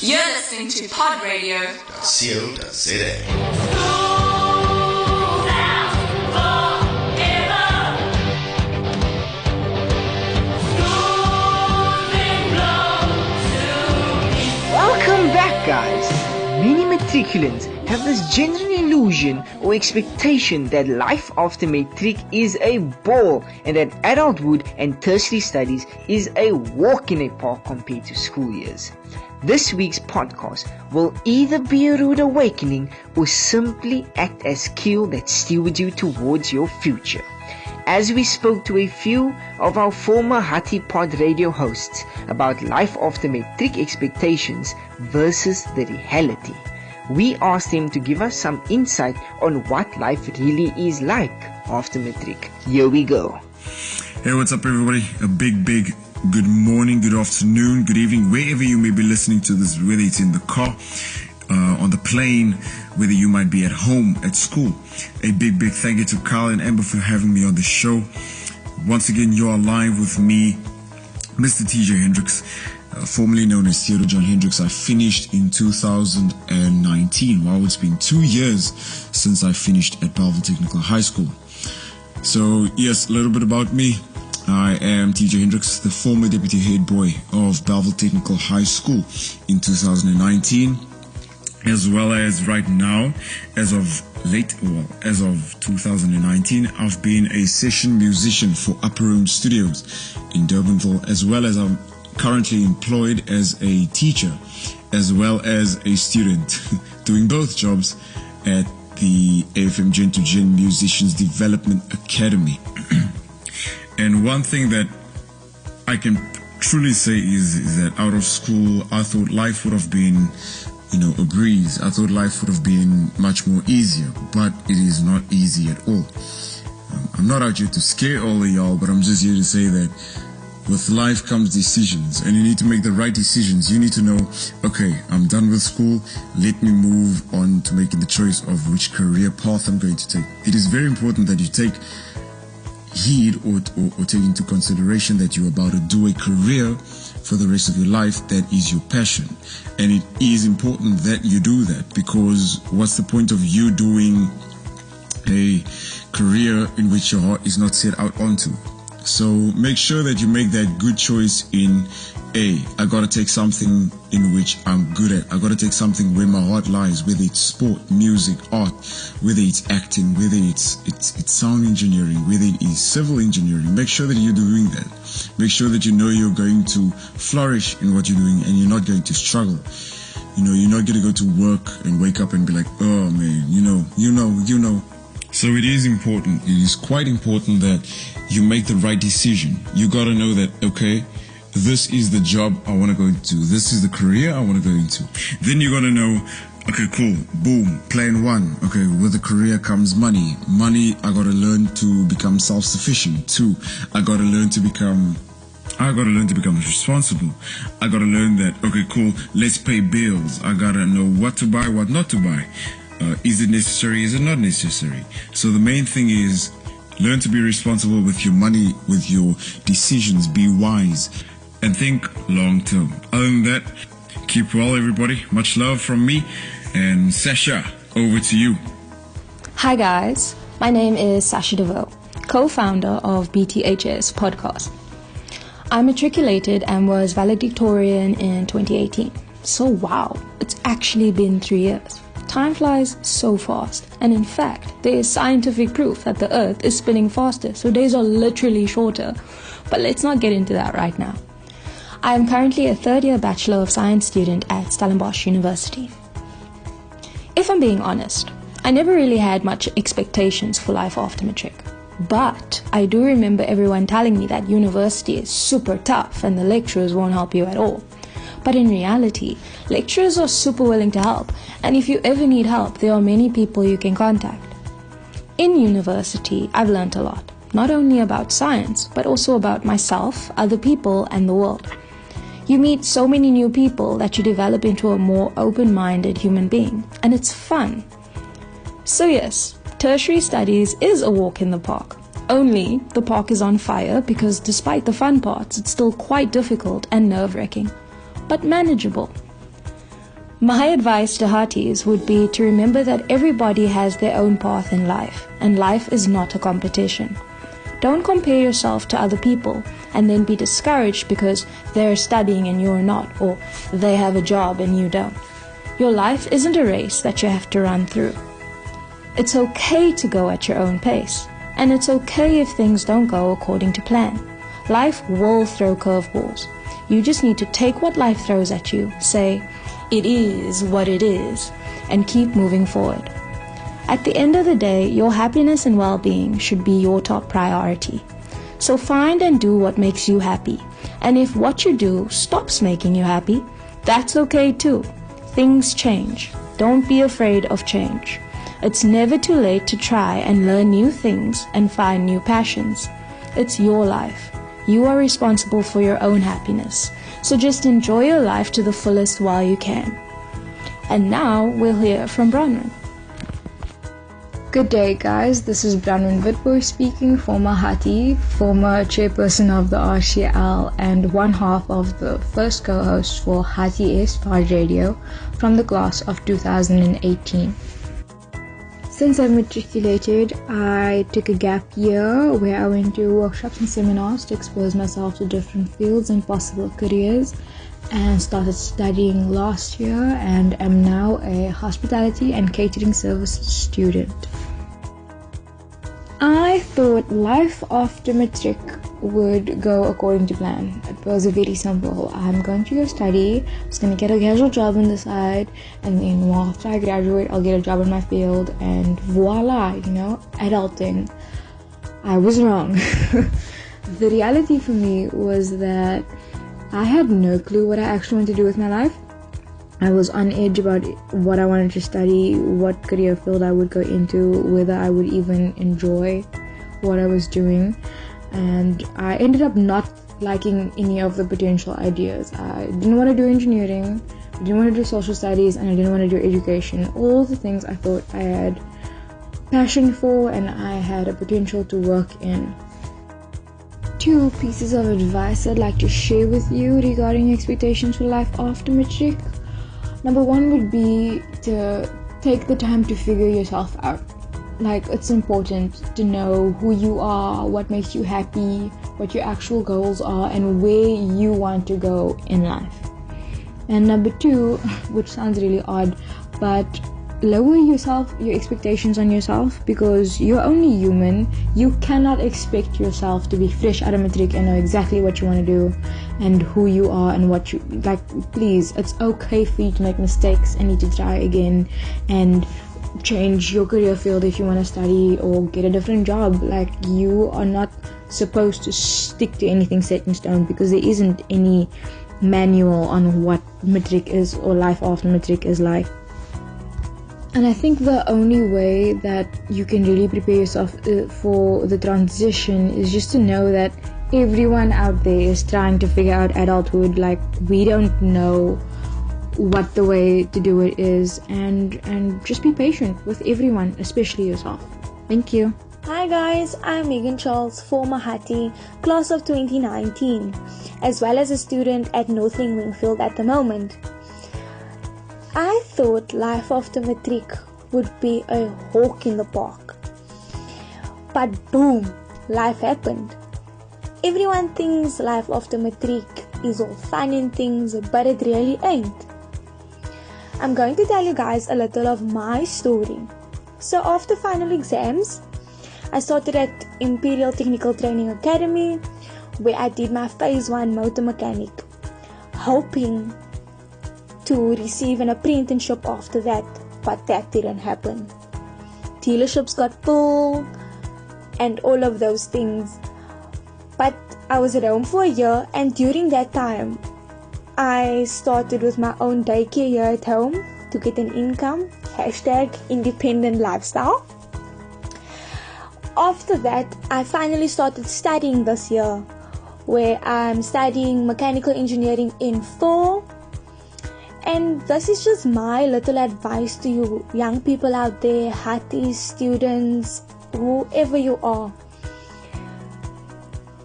You're listening to Pod Radio. Welcome back, guys. Many matriculants have this general illusion or expectation that life after matric is a bore and that adulthood and tertiary studies is a walk in a park compared to school years. This week's podcast will either be a rude awakening or simply act as fuel that steers you towards your future. As we spoke to a few of our former Hattie Pod Radio hosts about life after matric expectations versus the reality, we asked them to give us some insight on what life really is like after matric. Here we go. Hey, what's up everybody? A big good morning, good afternoon, good evening, wherever you may be listening to this, whether it's in the car, on the plane, whether you might be at home, at school. A big thank you to Carl and Amber for having me on the show. Once again, you are live with me, Mr. TJ Hendricks, formerly known as Theodore John Hendricks. I finished in 2019. Wow, it's been 2 years since I finished at Belleville Technical High School. So yes, a little bit about me. I am TJ Hendricks, the former deputy head boy of Belleville Technical High School in 2019, as well as right now, as of 2019, I've been a session musician for Upper Room Studios in Durbanville, as well as I'm currently employed as a teacher, as well as a student, doing both jobs at the AFM Gen to Gen Musicians Development Academy. And one thing that I can truly say is that out of school, I thought life would have been, a breeze. I thought life would have been much more easier, but it is not easy at all. I'm not out here to scare all of y'all, but I'm just here to say that with life comes decisions, and you need to make the right decisions. You need to know, okay, I'm done with school. Let me move on to making the choice of which career path I'm going to take. It is very important that you take heed or take into consideration that you're about to do a career for the rest of your life that is your passion. And it is important that you do that, because what's the point of you doing a career in which your heart is not set out onto? So make sure that you make that good choice in I gotta take something in which I'm good at. I gotta take something where my heart lies, whether it's sport, music, art, whether it's acting, whether it's sound engineering, whether it is civil engineering. Make sure that you're doing that. Make sure that you know you're going to flourish in what you're doing and you're not going to struggle. You're not going to go to work and wake up and be like, oh man, you know. So it is important. It is quite important that you make the right decision. You got to know that, okay, this is the job I want to go into. This is the career I want to go into. Then you got to know, okay, cool, boom, plan one. Okay, with the career comes money. Money, I got to learn to become self-sufficient. 2, I got to learn to become responsible. I got to learn that, okay, cool, let's pay bills. I got to know what to buy, what not to buy. Is it necessary? Is it not necessary? So the main thing is learn to be responsible with your money, with your decisions. Be wise and think long term. Other than that, keep well, everybody. Much love from me. And Sasha, over to you. Hi guys, my name is Sasha DeVoe, co-founder of BTHS podcast. I matriculated and was valedictorian in 2018. So wow, it's actually been 3 years. Time flies so fast, and in fact, there is scientific proof that the earth is spinning faster, so days are literally shorter. But let's not get into that right now. I am currently a third-year Bachelor of Science student at Stellenbosch University. If I'm being honest, I never really had much expectations for life after matric. But I do remember everyone telling me that university is super tough and the lecturers won't help you at all. But in reality, lecturers are super willing to help, and if you ever need help, there are many people you can contact. In university, I've learned a lot, not only about science, but also about myself, other people, and the world. You meet so many new people that you develop into a more open-minded human being, and it's fun. So yes, tertiary studies is a walk in the park. Only the park is on fire because despite the fun parts, it's still quite difficult and nerve-wracking, but manageable. My advice to Hatties would be to remember that everybody has their own path in life, and life is not a competition. Don't compare yourself to other people and then be discouraged because they're studying and you're not, or they have a job and you don't. Your life isn't a race that you have to run through. It's okay to go at your own pace, and it's okay if things don't go according to plan. Life will throw curveballs. You just need to take what life throws at you, say, "It is what it is," and keep moving forward. At the end of the day, your happiness and well-being should be your top priority. So find and do what makes you happy. And if what you do stops making you happy, that's okay too. Things change. Don't be afraid of change. It's never too late to try and learn new things and find new passions. It's your life. You are responsible for your own happiness. So just enjoy your life to the fullest while you can. And now we'll hear from Bronwyn. Good day, guys. This is Bronwyn Witboy speaking, former Hattie, former chairperson of the RCL, and one half of the first co-host for Hattie Pod Radio from the class of 2018. Since I've matriculated, I took a gap year where I went to workshops and seminars to expose myself to different fields and possible careers, and started studying last year and am now a hospitality and catering services student. I thought life after matric would go according to plan. It was very simple. I'm going to go study, I was going to get a casual job on the side, and then after I graduate I'll get a job in my field, and voila, adulting. I was wrong. The reality for me was that I had no clue what I actually wanted to do with my life. I was on edge about what I wanted to study, what career field I would go into, whether I would even enjoy what I was doing. And I ended up not liking any of the potential ideas. I didn't want to do engineering, I didn't want to do social studies, and I didn't want to do education. All the things I thought I had passion for and I had a potential to work in. 2 pieces of advice I'd like to share with you regarding expectations for life after matric. Number 1 would be to take the time to figure yourself out. It's important to know who you are, what makes you happy, what your actual goals are, and where you want to go in life. And number 2, which sounds really odd, but lower your expectations on yourself, because you're only human. You cannot expect yourself to be fresh out of matric and know exactly what you want to do and who you are and what you like. Please, it's okay for you to make mistakes and need to try again and change your career field if you want to study or get a different job. You are not supposed to stick to anything set in stone, because there isn't any manual on what matric is or life after matric is like. And I think the only way that you can really prepare yourself for the transition is just to know that everyone out there is trying to figure out adulthood. We don't know what the way to do it is, and just be patient with everyone, especially yourself. Thank you. Hi guys, I'm Megan Charles, former Hattie, class of 2019, as well as a student at Northling Wingfield at the moment. I thought life after matric would be a walk in the park. But boom, life happened. Everyone thinks life after matric is all fun and things, but it really ain't. I'm going to tell you guys a little of my story. So after final exams, I started at Imperial Technical Training Academy, where I did my phase 1 motor mechanic, hoping to receive an apprenticeship after that, but that didn't happen. Dealerships got full and all of those things. But I was at home for a year, and during that time I started with my own daycare here at home to get an income, #independent lifestyle. After that, I finally started studying this year, where I'm studying mechanical engineering in 4. And this is just my little advice to you young people out there, Hatties, students, whoever you are.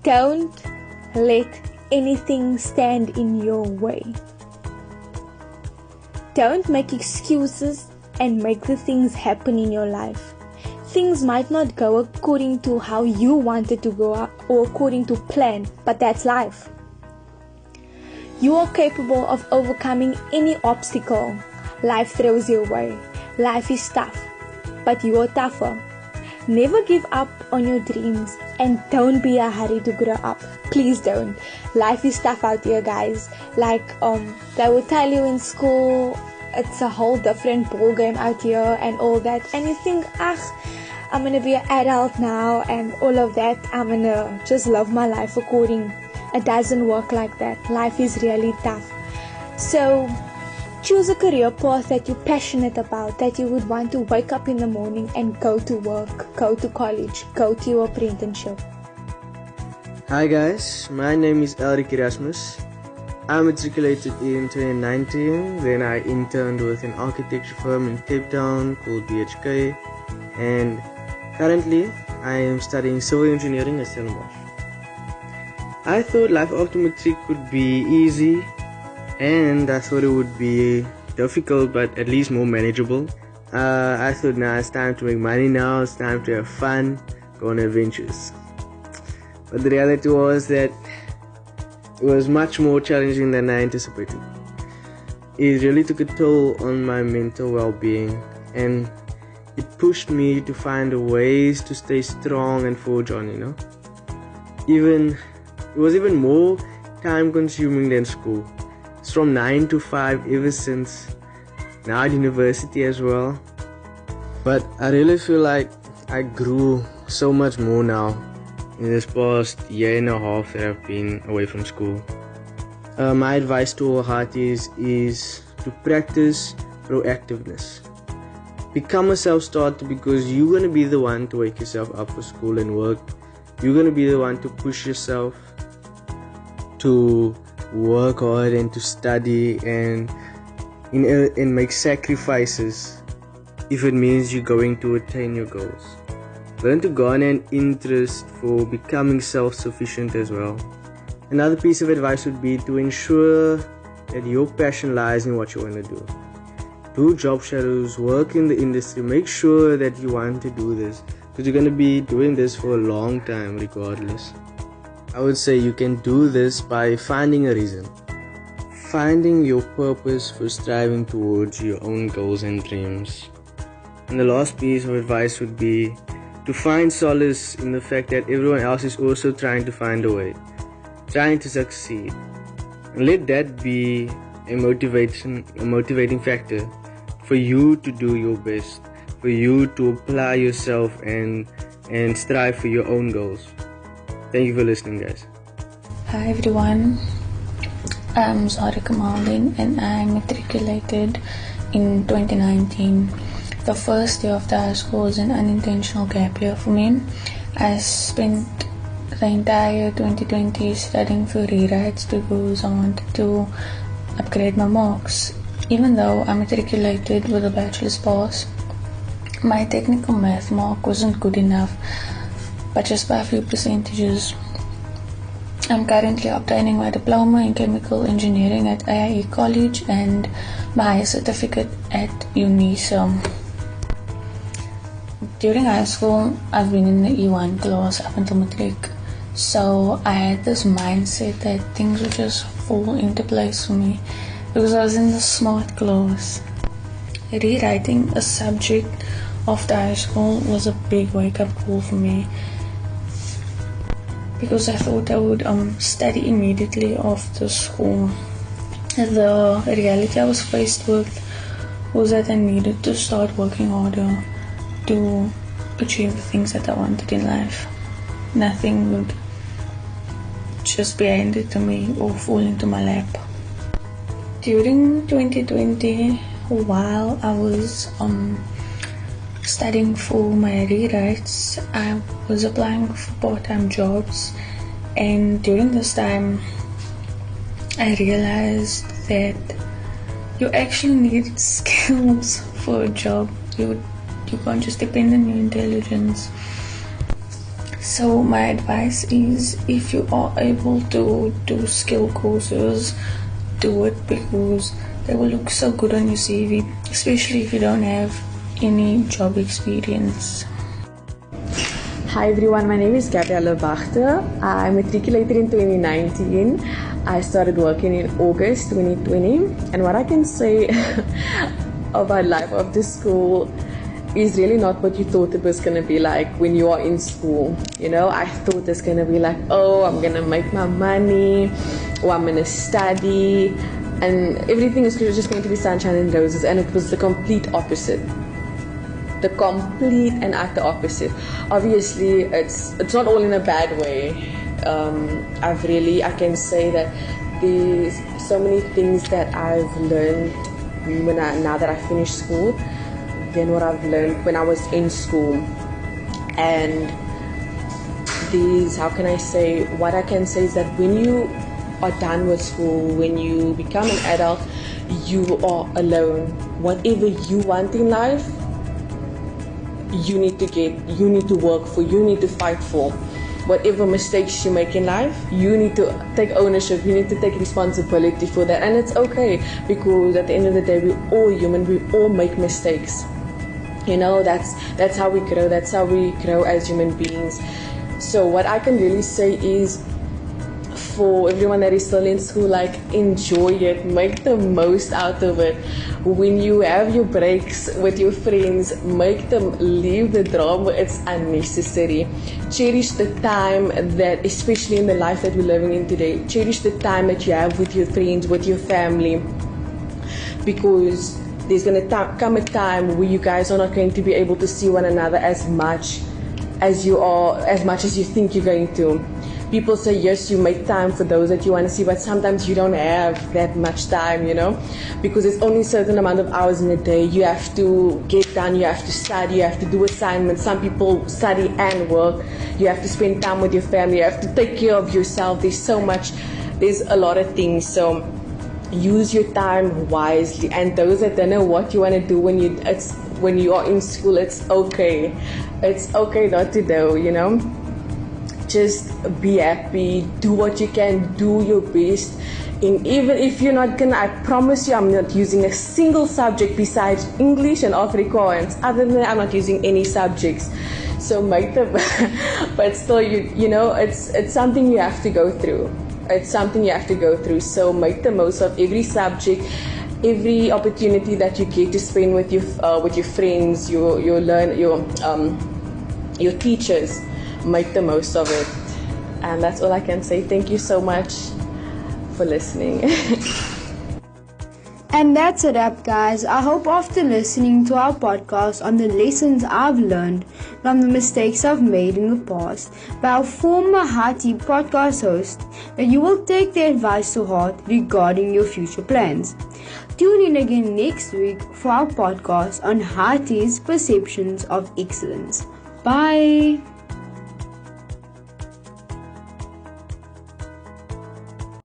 Don't let anything stand in your way. Don't make excuses and make the things happen in your life. Things might not go according to how you wanted to go or according to plan, but that's life. You are capable of overcoming any obstacle life throws your way. Life is tough, but you are tougher. Never give up on your dreams and don't be a hurry to grow up. Please don't. Life is tough out here, guys. Like they will tell you in school, it's a whole different ball game out here and all that. And you think, I'm gonna be an adult now and all of that. I'm gonna just love my life according. It doesn't work like that. Life is really tough. So choose a career path that you're passionate about, that you would want to wake up in the morning and go to work, go to college, go to your apprenticeship. Hi guys, my name is Elric Erasmus. I matriculated in 2019, then I interned with an architecture firm in Cape Town called BHK, and currently I am studying civil engineering at Stellenbosch. I thought life after matric would be easy, and I thought it would be difficult but at least more manageable. I thought now it's time to make money now, it's time to have fun, go on adventures. But the reality was that it was much more challenging than I anticipated. It really took a toll on my mental well-being, and it pushed me to find ways to stay strong and forge on, It was even more time consuming than school. It's from 9 to 5 ever since, now at university as well. But I really feel like I grew so much more now in this past year and a half that I've been away from school. My advice to all Hatties is to practice proactiveness. Become a self-starter, because you're going to be the one to wake yourself up for school and work. You're going to be the one to push yourself to work hard and to study and make sacrifices if it means you're going to attain your goals. Learn to garner an interest for becoming self-sufficient as well. Another piece of advice would be to ensure that your passion lies in what you want to do. Do job shadows, work in the industry, make sure that you want to do this, because you're going to be doing this for a long time regardless. I would say you can do this by finding a reason. Finding your purpose for striving towards your own goals and dreams. And the last piece of advice would be to find solace in the fact that everyone else is also trying to find a way, trying to succeed. And let that be a motivating factor for you to do your best, for you to apply yourself and strive for your own goals. Thank you for listening, guys. Hi everyone, I'm Zara Kamaldin and I matriculated in 2019. The first year of the high school was an unintentional gap year for me. I spent the entire 2020 studying for rewrites because I wanted to upgrade my marks. Even though I matriculated with a bachelor's pass, my technical math mark wasn't good enough, but just by a few percentages. I'm currently obtaining my diploma in chemical engineering at AIE College and my certificate at UNISA. During high school, I've been in the E1 class up until matric, so I had this mindset that things would just fall into place for me because I was in the smart class. Rewriting a subject after high school was a big wake-up call for me, because I thought I would study immediately after school. The reality I was faced with was that I needed to start working harder to achieve the things that I wanted in life. Nothing would just be handed to me or fall into my lap. During 2020, while I was studying for my rewrites, I was applying for part-time jobs, and during this time I realized that you actually need skills for a job. You can't just depend on your intelligence. So my advice is, if you are able to do skill courses, do it because they will look so good on your CV, especially if you don't have any job experience. Hi everyone, my name is Gabriella. I matriculated in 2019. I started working in August 2020, and what I can say about life after school is really not what you thought it was gonna be like when you are in school. You know, I thought it's gonna be like, oh, I'm gonna make my money, or I'm gonna study, and everything is just going to be sunshine and roses, and it was the complete opposite. The complete and utter opposite. Obviously, it's not all in a bad way. I can say that there's so many things that I've learned now that I finished school than what I've learned when I was in school. And what I can say is that when you are done with school, when you become an adult, you are alone. Whatever you want in life, you need to work for, you need to fight for. Whatever mistakes you make in life, you need to take ownership, you need to take responsibility for that. And it's okay, because at the end of the day, we're all human, we all make mistakes. You know, that's how we grow as human beings. So what I can really say is, for everyone that is still in school, like, enjoy it, make the most out of it. When you have your breaks with your friends, make them, leave the drama, it's unnecessary. Cherish the time that, especially in the life that we're living in today, cherish the time that you have with your friends, with your family, because there's going to come a time where you guys are not going to be able to see one another as much as you think you're going to. People say, yes, you make time for those that you want to see, but sometimes you don't have that much time, you know, because there's only a certain amount of hours in a day. You have to get done, you have to study, you have to do assignments. Some people study and work. You have to spend time with your family, you have to take care of yourself. There's a lot of things. So use your time wisely. And those that don't know what you want to do when you are in school, it's okay. It's okay not to know, you know. Just be happy, do what you can, do your best. And even if you're not gonna, I promise you, I'm not using a single subject besides English and Afrikaans. Other than that, I'm not using any subjects. So make them, but still, you know, it's something you have to go through. It's something you have to go through. So make the most of every subject, every opportunity that you get to spend with your friends, your teachers. Make the most of it. And that's all I can say. Thank you so much for listening. And that's a wrap, guys. I hope after listening to our podcast on the lessons I've learned from the mistakes I've made in the past by our former Hattie podcast host, that you will take the advice to heart regarding your future plans. Tune in again next week for our podcast on Hattie's perceptions of excellence. Bye.